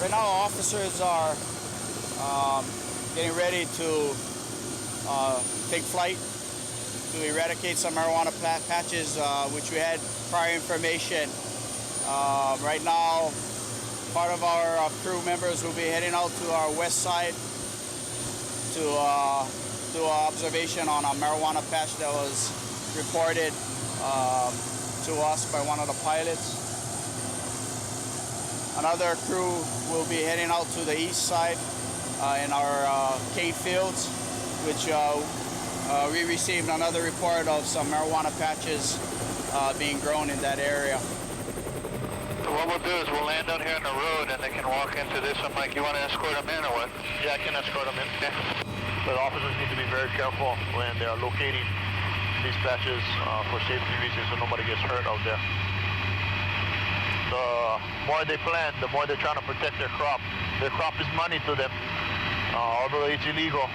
Right now, officers are getting ready to take flight to eradicate some marijuana patches, which we had prior information. Right now, part of our crew members will be heading out to our west side to do an observation on a marijuana patch that was reported to us by one of the pilots. Another crew will be heading out to the east side in our cane fields, which we received another report of some marijuana patches being grown in that area. So what we'll do is we'll land out here on the road and they can walk into this. I'm like, you want to escort them in or what? Yeah, I can escort them in. Okay. But officers need to be very careful when they are locating these patches for safety reasons so nobody gets hurt out there. The more they plant, the more they're trying to protect their crop. Their crop is money to them. Although it's illegal,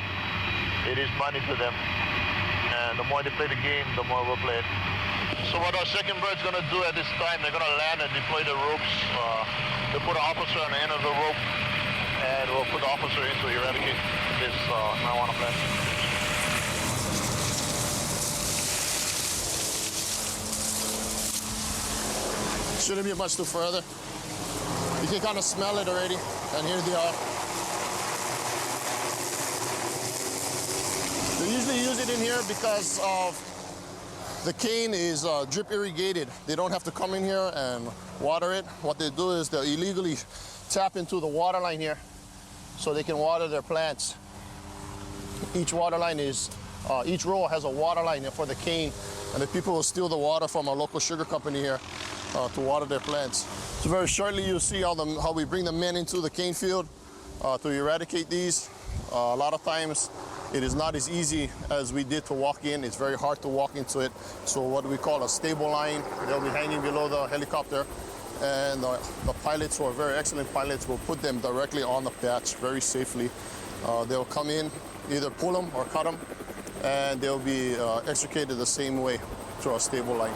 it is money to them. And the more they play the game, the more we'll play it. So what our second bird's going to do at this time, they're going to land and deploy the ropes. They'll put an officer on the end of the rope, and we'll put the officer in to eradicate this marijuana plant. Shouldn't be much too further. You can kind of smell it already, and here they are. They usually use it in here because of the cane is drip irrigated. They don't have to come in here and water it. What they do is they illegally tap into the water line here so they can water their plants. Each water line is, each row has a water line for the cane, and the people will steal the water from a local sugar company here to water their plants. So very shortly you'll see how we bring the men into the cane field to eradicate these. A lot of times it is not as easy as we did to walk in. It's very hard to walk into it. So what we call a stable line, they'll be hanging below the helicopter, and the pilots, who are very excellent pilots, will put them directly on the patch very safely. They'll come in, either pull them or cut them, and they'll be extricated the same way through a stable line.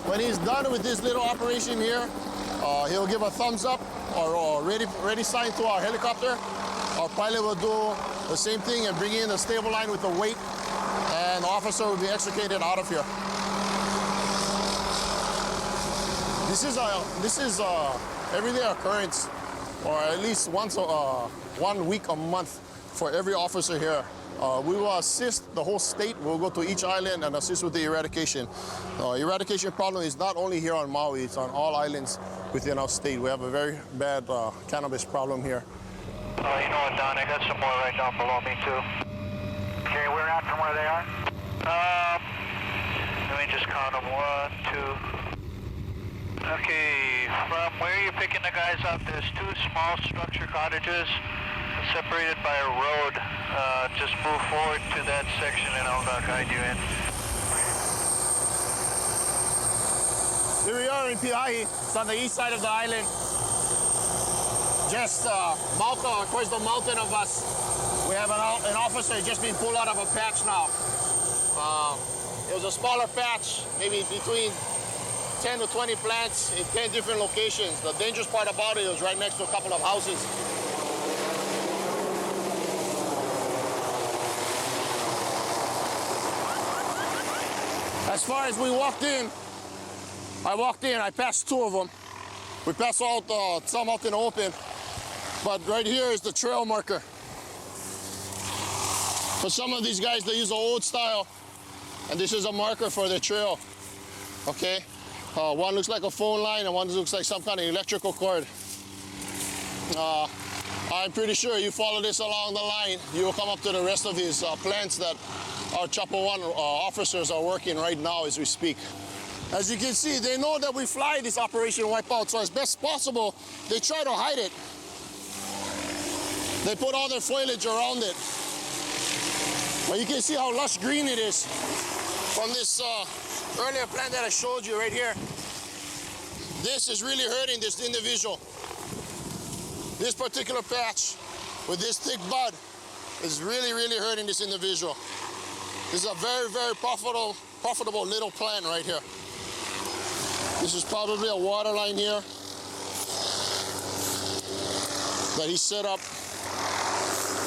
When he's done with this little operation here, he'll give a thumbs up or ready sign to our helicopter. Our pilot will do the same thing and bring in a stable line with the weight, and the officer will be extricated out of here. This is everyday occurrence, or at least once 1 week a month for every officer here. We will assist the whole state. We'll go to each island and assist with the eradication. Eradication problem is not only here on Maui, it's on all islands within our state. We have a very bad cannabis problem here. You know what, Don, I got some more right down below me too. Okay, we're out from where they are? Let me just count them. 1, 2. Okay, from where you're picking the guys up, there's 2 small structure cottages separated by a road. Just move forward to that section and I'll guide you in. Here we are in Piahi. It's on the east side of the island. Just towards the mountain of us. We have an officer just being pulled out of a patch now. It was a smaller patch, maybe between 10 to 20 plants in 10 different locations. The dangerous part about it was right next to a couple of houses. As far as we walked in, I passed 2 of them. We passed out some out in the open, but right here is the trail marker. For some of these guys, they use the old style, and this is a marker for the trail, okay? One looks like a phone line, and one looks like some kind of electrical cord. I'm pretty sure you follow this along the line, you will come up to the rest of these plants that our Chapter 1 officers are working right now as we speak. As you can see, they know that we fly this Operation Wipeout, so as best possible, they try to hide it. They put all their foliage around it. But you can see how lush green it is from this earlier plant that I showed you right here. This is really hurting this individual. This particular patch with this thick bud is really, really hurting this individual. This is a very, very profitable little plant right here. This is probably a water line here that he set up.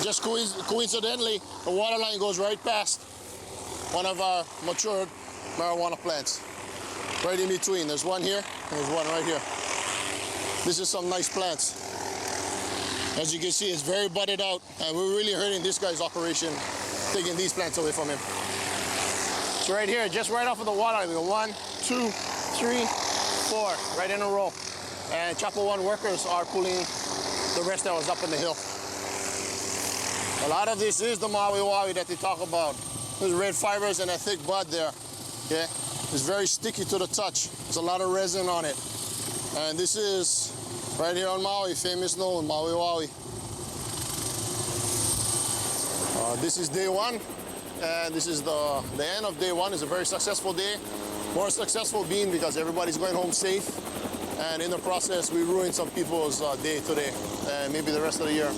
Just coincidentally, the water line goes right past one of our matured marijuana plants. Right in between. There's one here and there's one right here. This is some nice plants. As you can see, it's very budded out, and we're really hurting this guy's operation, taking these plants away from him. So right here, just right off of the water line, we go 1, 2, 3, 4, right in a row. And Chapel 1 workers are pulling the rest that was up in the hill. A lot of this is the Maui Hawaii that they talk about. There's red fibers and a thick bud there. Okay, it's very sticky to the touch. There's a lot of resin on it. And this is right here on Maui, famous known Maui Hawaii. This is day 1, and this is the end of day 1. It's a very successful day. More successful being because everybody's going home safe, and in the process we ruined some people's day today and maybe the rest of the year.